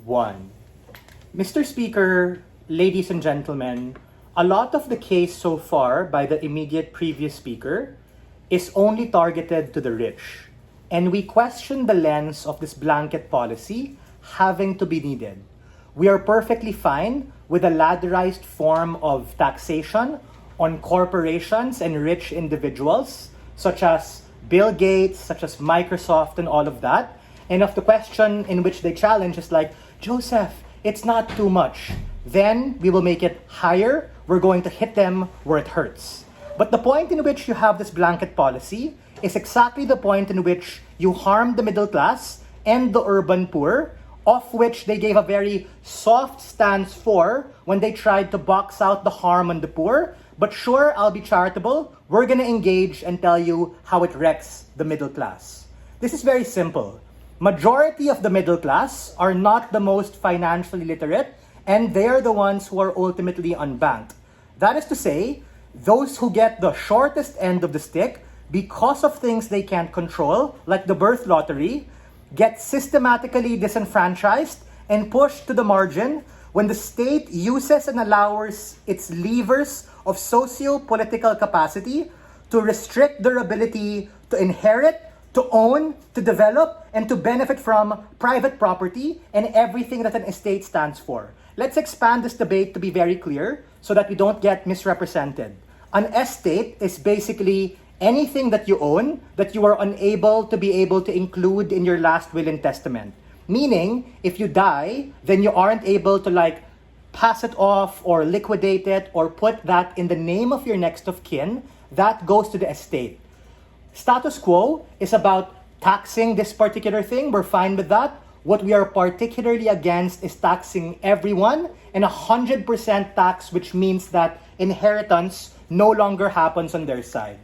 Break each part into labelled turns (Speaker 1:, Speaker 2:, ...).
Speaker 1: 1. Mr. Speaker, ladies and gentlemen, a lot of the case so far by the immediate previous speaker is only targeted to the rich, and we question the lens of this blanket policy having to be needed. We are perfectly fine with a ladderized form of taxation on corporations and rich individuals, such as Bill Gates, such as Microsoft, and all of that. And if the question in which they challenge is like, Joseph, it's not too much, then we will make it higher. We're going to hit them where it hurts. But the point in which you have this blanket policy is exactly the point in which you harm the middle class and the urban poor, of which they gave a very soft stance for when they tried to box out the harm on the poor. But sure, I'll be charitable. We're going to engage and tell you how it wrecks the middle class. This is very simple. Majority of the middle class are not the most financially literate, and they're the ones who are ultimately unbanked. That is to say, those who get the shortest end of the stick because of things they can't control, like the birth lottery, get systematically disenfranchised and pushed to the margin when the state uses and allows its levers of socio-political capacity to restrict their ability to inherit, to own, to develop, and to benefit from private property and everything that an estate stands for. Let's expand this debate to be very clear so that we don't get misrepresented. An estate is basically anything that you own that you are unable to be able to include in your last will and testament. Meaning, if you die, then you aren't able to pass it off or liquidate it or put that in the name of your next of kin. That goes to the estate. Status quo is about taxing this particular thing. We're fine with that. What we are particularly against is taxing everyone and 100% tax, which means that inheritance no longer happens on their side.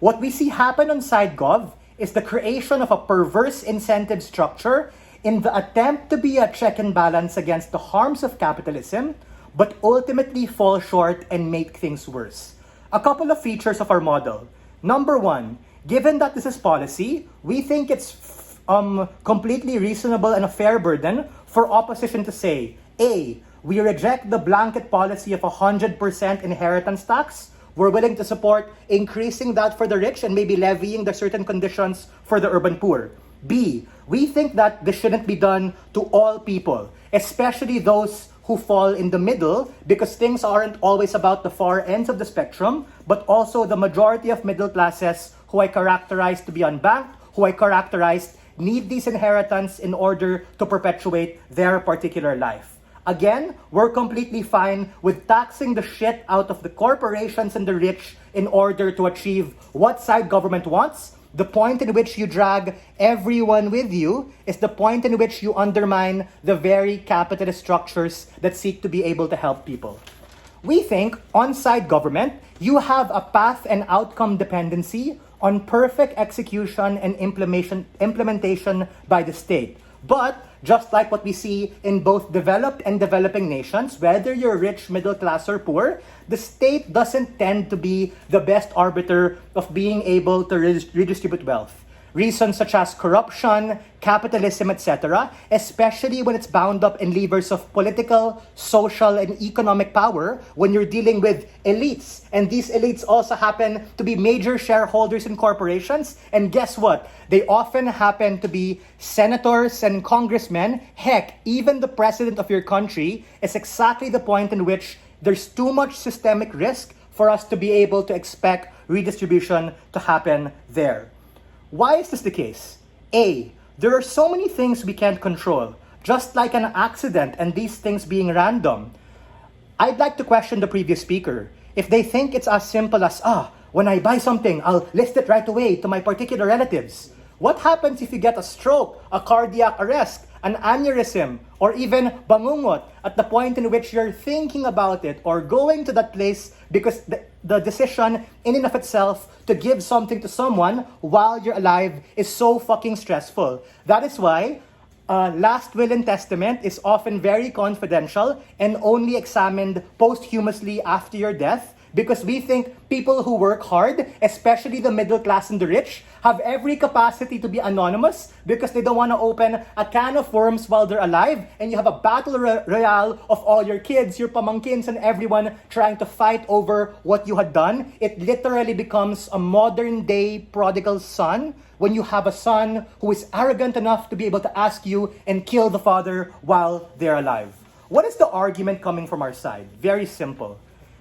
Speaker 1: What we see happen on SideGov is the creation of a perverse incentive structure in the attempt to be a check and balance against the harms of capitalism, but ultimately fall short and make things worse. A couple of features of our model. Number one, given that this is policy, we think it's completely reasonable and a fair burden for opposition to say, A, we reject the blanket policy of 100% inheritance tax. We're willing to support increasing that for the rich and maybe levying the certain conditions for the urban poor. B, we think that this shouldn't be done to all people, especially those who fall in the middle, because things aren't always about the far ends of the spectrum, but also the majority of middle classes who I characterize to be unbanked, who I characterize need these inheritance in order to perpetuate their particular life. Again, we're completely fine with taxing the shit out of the corporations and the rich in order to achieve what side government wants. The point in which you drag everyone with you is the point in which you undermine the very capitalist structures that seek to be able to help people. We think on-side government, you have a path and outcome dependency on perfect execution and implementation by the state. But just like what we see in both developed and developing nations, whether you're rich, middle class, or poor, the state doesn't tend to be the best arbiter of being able to redistribute wealth. Reasons such as corruption, capitalism, etc., especially when it's bound up in levers of political, social, and economic power when you're dealing with elites. And these elites also happen to be major shareholders in corporations. And guess what? They often happen to be senators and congressmen. Heck, even the president of your country is exactly the point in which there's too much systemic risk for us to be able to expect redistribution to happen there. Why is this the case? A, there are so many things we can't control, just like an accident and these things being random. I'd like to question the previous speaker. If they think it's as simple as, when I buy something, I'll list it right away to my particular relatives. What happens if you get a stroke, a cardiac arrest, an aneurysm, or even bangungot at the point in which you're thinking about it or going to that place because the decision in and of itself to give something to someone while you're alive is so fucking stressful. That is why last will and testament is often very confidential and only examined posthumously after your death, because we think people who work hard, especially the middle class and the rich, have every capacity to be anonymous because they don't want to open a can of worms while they're alive, and you have a battle royale of all your kids, your pamangkins, and everyone trying to fight over what you had done. It literally becomes a modern day prodigal son when you have a son who is arrogant enough to be able to ask you and kill the father while they're alive. What is the argument coming from our side? Very simple.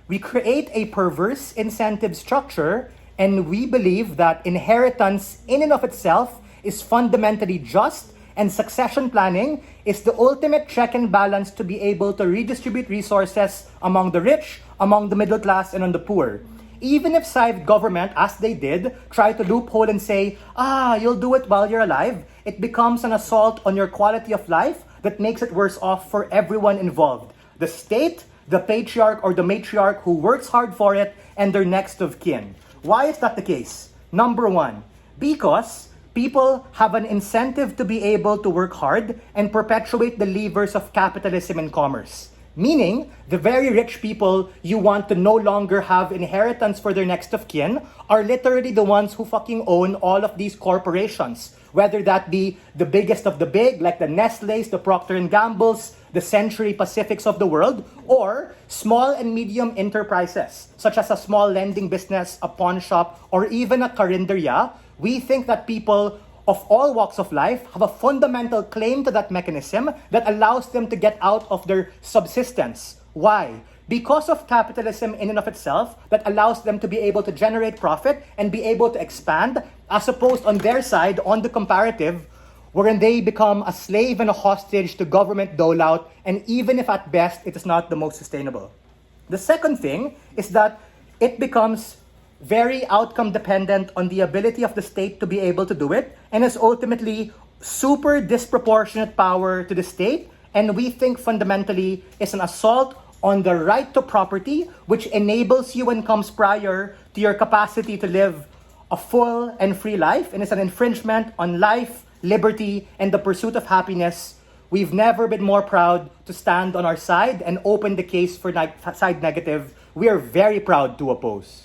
Speaker 1: We create a perverse incentive structure, and we believe that inheritance in and of itself is fundamentally just, and succession planning is the ultimate check and balance to be able to redistribute resources among the rich, among the middle class, and on the poor. Even if side government, as they did, try to loophole and say, you'll do it while you're alive, it becomes an assault on your quality of life that makes it worse off for everyone involved. The state, the patriarch or the matriarch who works hard for it, and their next of kin. Why is that the case? Number one, because people have an incentive to be able to work hard and perpetuate the levers of capitalism and commerce. Meaning, the very rich people you want to no longer have inheritance for their next of kin are literally the ones who fucking own all of these corporations. Whether that be the biggest of the big, like the Nestle's, the Procter & Gamble's, the Century Pacifics of the world, or small and medium enterprises, such as a small lending business, a pawn shop, or even a karinderya. We think that people of all walks of life have a fundamental claim to that mechanism that allows them to get out of their subsistence. Why? Because of capitalism in and of itself that allows them to be able to generate profit and be able to expand, as opposed on their side, on the comparative, wherein they become a slave and a hostage to government dole-out, and even if at best it is not the most sustainable. The second thing is that it becomes very outcome dependent on the ability of the state to be able to do it, and is ultimately super disproportionate power to the state, and we think fundamentally is an assault on the right to property, which enables you and comes prior to your capacity to live a full and free life, and is an infringement on life, liberty, and the pursuit of happiness. We've never been more proud to stand on our side and open the case for side negative. We are very proud to oppose.